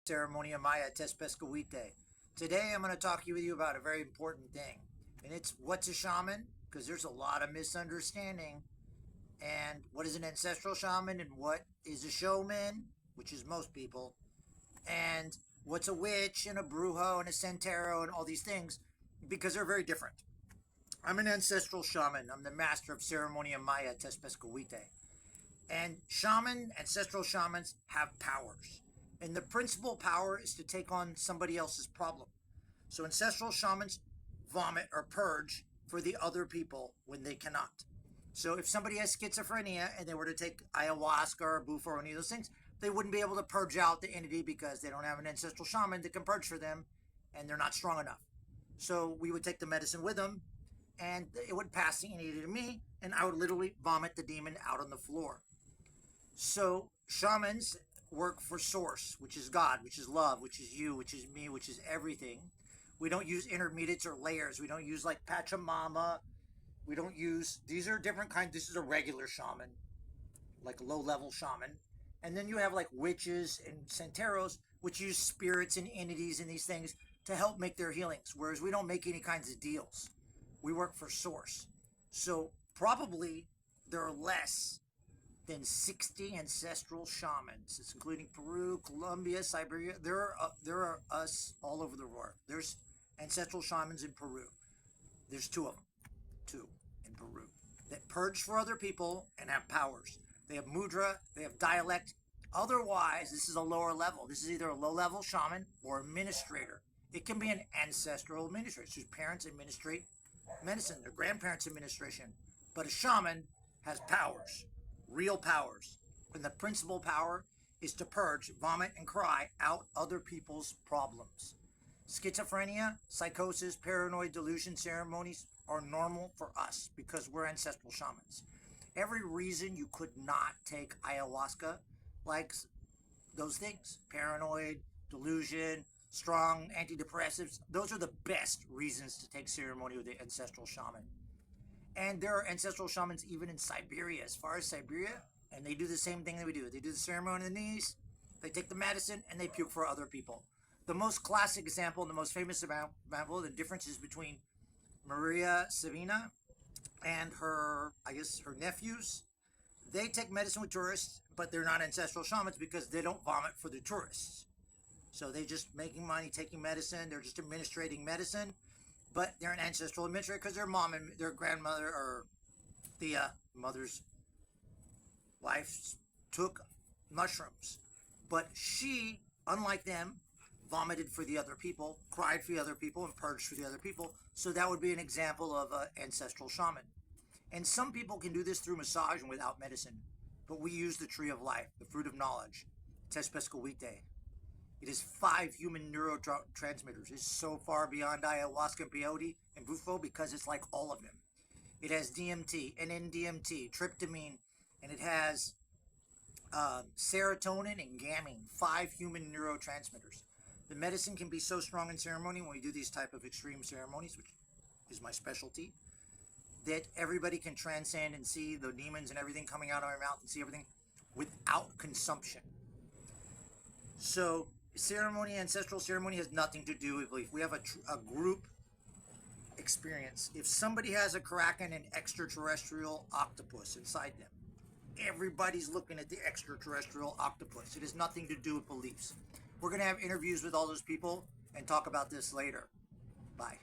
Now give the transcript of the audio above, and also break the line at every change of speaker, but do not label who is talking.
Ceremonia Maya Tespescawite. Today I'm going to talk with you about a very important thing, and it's what's a shaman, because there's a lot of misunderstanding, and what is an ancestral shaman, and what is a showman, which is most people, and what's a witch, and a brujo, and a santero, and all these things, because they're very different. I'm an ancestral shaman. I'm the master of Ceremonia Maya Tespescawite. And ancestral shamans have powers. And the principal power is to take on somebody else's problem. So ancestral shamans vomit or purge for the other people when they cannot. So if somebody has schizophrenia and they were to take ayahuasca or bufo or any of those things, they wouldn't be able to purge out the entity because they don't have an ancestral shaman that can purge for them and they're not strong enough. So we would take the medicine with them and it would pass the entity to me and I would literally vomit the demon out on the floor. So shamans work for source, which is God, which is love, which is you, which is me, which is everything. We don't use intermediates or layers. We don't use like Pachamama. We don't use, these are different kinds. This is a regular shaman, like a low-level shaman. And then you have like witches and santeros, which use spirits and entities and these things to help make their healings. Whereas we don't make any kinds of deals. We work for source. So probably there are less than 60 ancestral shamans. It's including Peru, Colombia, Siberia. There are us all over the world. There's ancestral shamans in Peru. There's two of them, two in Peru, that purge for other people and have powers. They have mudra, they have dialect. Otherwise, this is a lower level. This is either a low-level shaman or administrator. It can be an ancestral administrator, whose parents administrate medicine, their grandparents' administration. But a shaman has powers, real powers. And the principal power is to purge, vomit, and cry out other people's problems. Schizophrenia, psychosis, paranoid delusion ceremonies are normal for us because we're ancestral shamans. Every reason you could not take ayahuasca, like those things, paranoid, delusion, strong antidepressives, those are the best reasons to take ceremony with the ancestral shaman. And there are ancestral shamans even in Siberia, as far as Siberia, and they do the same thing that we do. They do the ceremony on the knees, they take the medicine, and they puke for other people. The most classic example and the most famous example, the differences between Maria Savina and her nephews, they take medicine with tourists, but they're not ancestral shamans because they don't vomit for the tourists. So they're just making money, taking medicine, they're just administrating medicine, but they're an ancestral administrator because their mom and their grandmother or the mother's wife took mushrooms. But she, unlike them, vomited for the other people, cried for the other people, and purged for the other people. So that would be an example of an ancestral shaman. And some people can do this through massage and without medicine. But we use the tree of life, the fruit of knowledge, Tespescawite. It is 5 human neurotransmitters. It's so far beyond ayahuasca and peyote and bufo because it's like all of them. It has DMT, NN-DMT, tryptamine, and it has serotonin and gamine, 5 human neurotransmitters. The medicine can be so strong in ceremony when we do these type of extreme ceremonies, which is my specialty, that everybody can transcend and see the demons and everything coming out of our mouth and see everything without consumption. So ceremony, ancestral ceremony has nothing to do with belief. We have a group experience. If somebody has a kraken and extraterrestrial octopus inside them, everybody's looking at the extraterrestrial octopus. It has nothing to do with beliefs. We're going to have interviews with all those people and talk about this later. Bye.